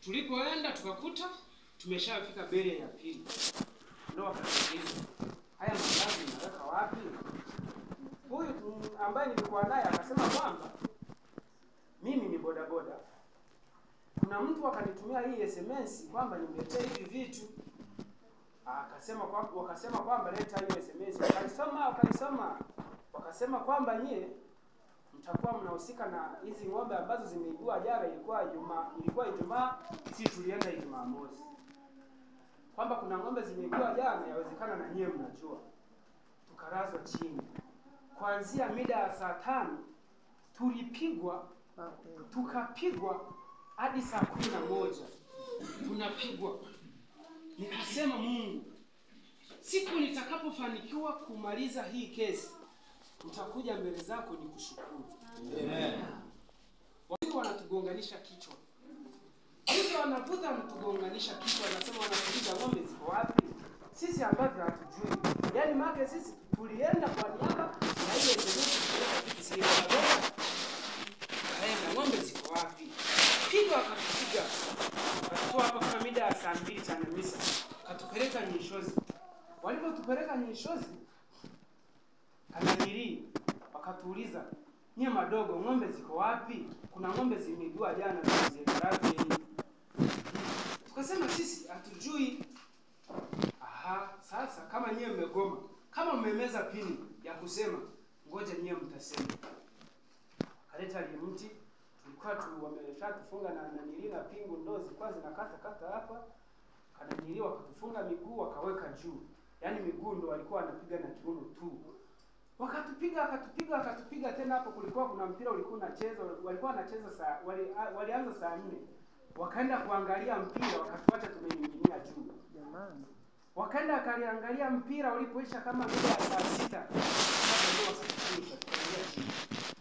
Tulipoenda tukakuta tumeshafika bere ya pili. Ndio wakatuuliza, haya mavazi mnaweka wapi? Huyu ambaye nilikuwa naye akasema kwamba mimi ni bodaboda. Kuna mtu akanitumia hii SMS kwamba nimletee hivi vitu. Wakasema kwamba leta hiyo SMS. Wakaisoma. Wakasema kwamba nyie mtakuwa mnahusika na hizi ng'ombe ambazo zimeibiwa jana. Ilikuwa Ijumaa, sisi tulienda Ijumaa mosi. Kwamba kuna ng'ombe zimeibiwa jana, yawezekana na nyie mnajua. Tukarazwa chini. Kuanzia mida ya saa 5 tulipigwa, tukapigwa hadi saa 11. Tunapigwa. Nikasema Mungu, siku nitakapofanikiwa kumaliza hii kesi, nitakuja mbele zako nikushukuru. Amen. Wao wanatugonganisha kichwa. Hivi wanavuta mtugonganisha kichwa, wanasema wanatuuliza ng'ombe ziko wapi? Sisi ambavyo hatujui. Yaani maana sisi tulienda kwa niaba na ile sisi ng'ombe ziko wapi? Pigo akatupiga. Kwa hapa kama mida ya saa 2 cha misa. Katupeleka Nyeshozi. Walipotupeleka Nyeshozi, kananiri wakatuuliza, nyie madogo ng'ombe ziko wapi? Kuna ng'ombe zimeibiwa jana zimezekaraje. Tukasema sisi hatujui. Sasa kama nyie mmegoma, kama mmemeza pini ya kusema, ngoja nyie mtasema. Kaleta ile mti, tulikuwa wameshatufunga na nanilina pingu ndo zilikuwa zinakata hapa. Kananili wakatufunga miguu wakaweka juu. Yaani miguu ndo walikuwa wanapiga na kiuno tu. Wakatupiga tena hapo kulikuwa kuna mpira ulikuwa unachezwa, walikuwa wanacheza walianza saa 4. Wakaenda kuangalia mpira wakatuacha tumening'inia juu. Jamani. Wakaenda akaliangalia mpira ulipoisha kama mida ya saa 6.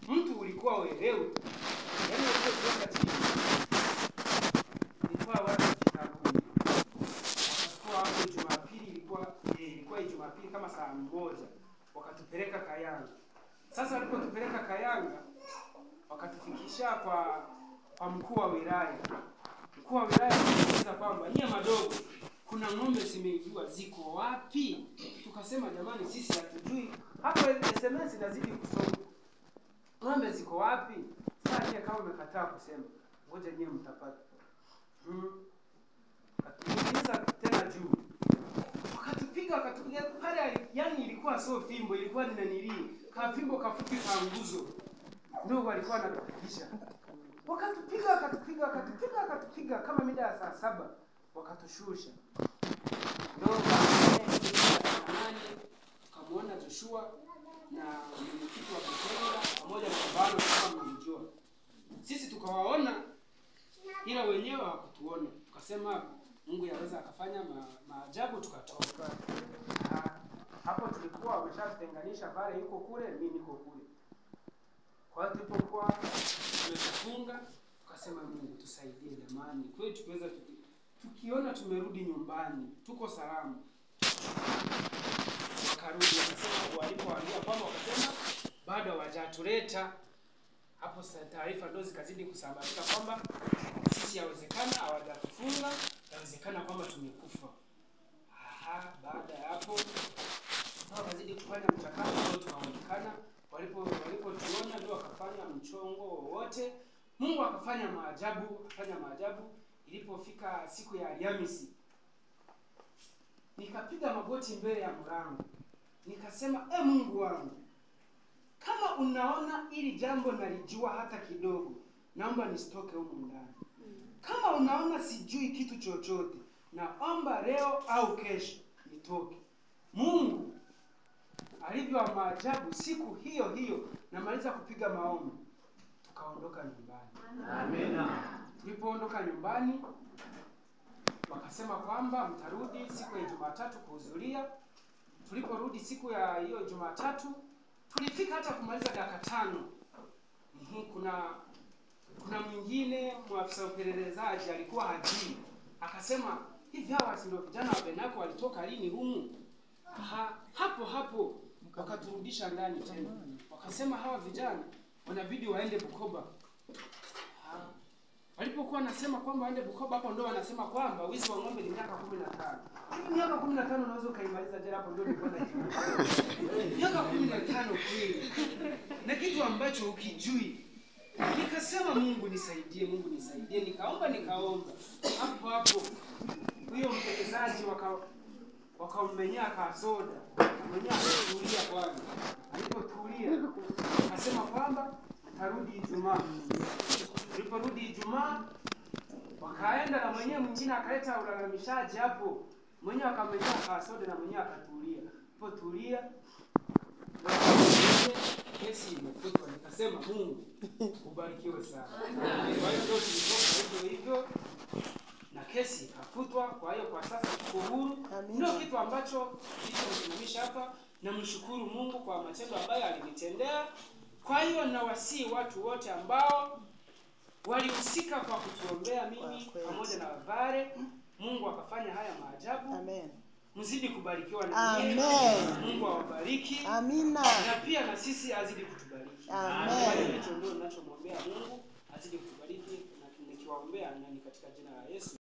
Mtu ulikuwa uelewe. Yaani ulikuwa chini. Ilikuwa watu kitabuni. Wakachukua hapo Jumapili ilikuwa Jumapili kama saa 1. Wakatupeleka Kayanga. Sasa walipotupeleka Kayanga wakatufikisha kwa mkuu wa wilaya. Mkuu wa wilaya akauliza kwamba nyie madogo kuna ng'ombe zimeibiwa ziko wapi? Tukasema jamani sisi hatujui. Hapo SMS inazidi kusoma. Ng'ombe ziko wapi? Sasa nyie kama umekataa kusema, ngoja nyie mtapata. Katuuliza tena juu. Wakatupiga pale, yani ilikuwa sio fimbo, ilikuwa ni nanili. Kafimbo kafupi ka nguzo. Ndio walikuwa wanatupigisha. Wakatupiga kama mida ya saa 7 wakatushusha. Ndio tukamwona Joshua na mwenyekiti wa Kitenga pamoja na baba kama mlijua. Sisi tukawaona ila wenyewe hawakutuona. Tukasema Mungu yaweza akafanya maajabu tukatoka. Hapo tulikuwa wameshatenganisha pale yuko kule mimi niko kule. Kwa hiyo tulipokuwa tumefunga tukasema Mungu tusaidie jamani. Kwa hiyo tukiweza tukiona tumerudi nyumbani, tuko salama. Wakarudi wakasema walipoambia kwamba wakasema bado hawajatuleta. Hapo sasa taarifa ndo zikazidi kusambazika kwamba sisi yawezekana hawajatufunga, yawezekana kwamba tumekufa. Baada ya hapo wakazidi kufanya mchakato ndio tukaonekana. Walipotuona ndio wakafanya mchongo wote. Mungu akafanya maajabu. Ilipofika siku ya Alhamisi, nikapiga magoti mbele ya mlango. Nikasema, Mungu wangu, kama unaona ili jambo nalijua hata kidogo, naomba nisitoke humu ndani. Kama unaona sijui kitu chochote, naomba leo au kesho nitoke. Mungu alivyo maajabu, siku hiyo namaliza kupiga maombi, tukaondoka nyumbani. Amina. Tulipoondoka nyumbani wakasema kwamba mtarudi siku ya Jumatatu kuhudhuria. Tuliporudi siku ya hiyo Jumatatu tulifika hata kumaliza dakika 5. Kuna mwingine mwafisa upelelezaji alikuwa hajui. Akasema hivi hawa si ndio vijana wa Benako walitoka lini humu? Hapo wakaturudisha ndani tena. Wakasema hawa vijana wanabidi waende Bukoba. Alipokuwa anasema kwamba aende Bukoba, hapo ndio anasema kwamba wizi wa ng'ombe ni miaka 15. Hivi miaka 15 unaweza kaimaliza jela hapo, ndio nilikuwa najiuliza. Miaka 15 kweli. Na kitu ambacho ukijui. Nikasema Mungu nisaidie, Mungu nisaidie. Nikaomba. Hapo huyo mtekelezaji wakammenyea kasoda. Mwenyewe akatulia kwanza. Alipotulia akasema kwamba tarudi Ijumaa. Aliporudi Ijumaa wakaenda na mwenyewe mwingine akaleta ulalamishaji hapo. Mwenyewe akamenyea kasoda na mwenyewe akatulia. Alipotulia kesi imefutwa. Nikasema Mungu ubarikiwe sana. Kwa hiyo tulitoka hivyo na kesi ikafutwa. Kwa hiyo kwa sasa tuko huru. Ndio kitu ambacho kilichosimamisha hapa, na mshukuru Mungu kwa matendo ambayo alinitendea. Kwa hiyo nawasihi watu wote ambao walihusika kwa kutuombea mimi pamoja na Vare, Mungu akafanya haya maajabu. Amen. Mzidi kubarikiwa na Amen. Mungu awabariki. Amina. Na pia na sisi azidi kutubariki. Amen. Hicho ndio ninachomwombea Mungu, azidi kutubariki na nikiwaombea na ni katika jina la Yesu.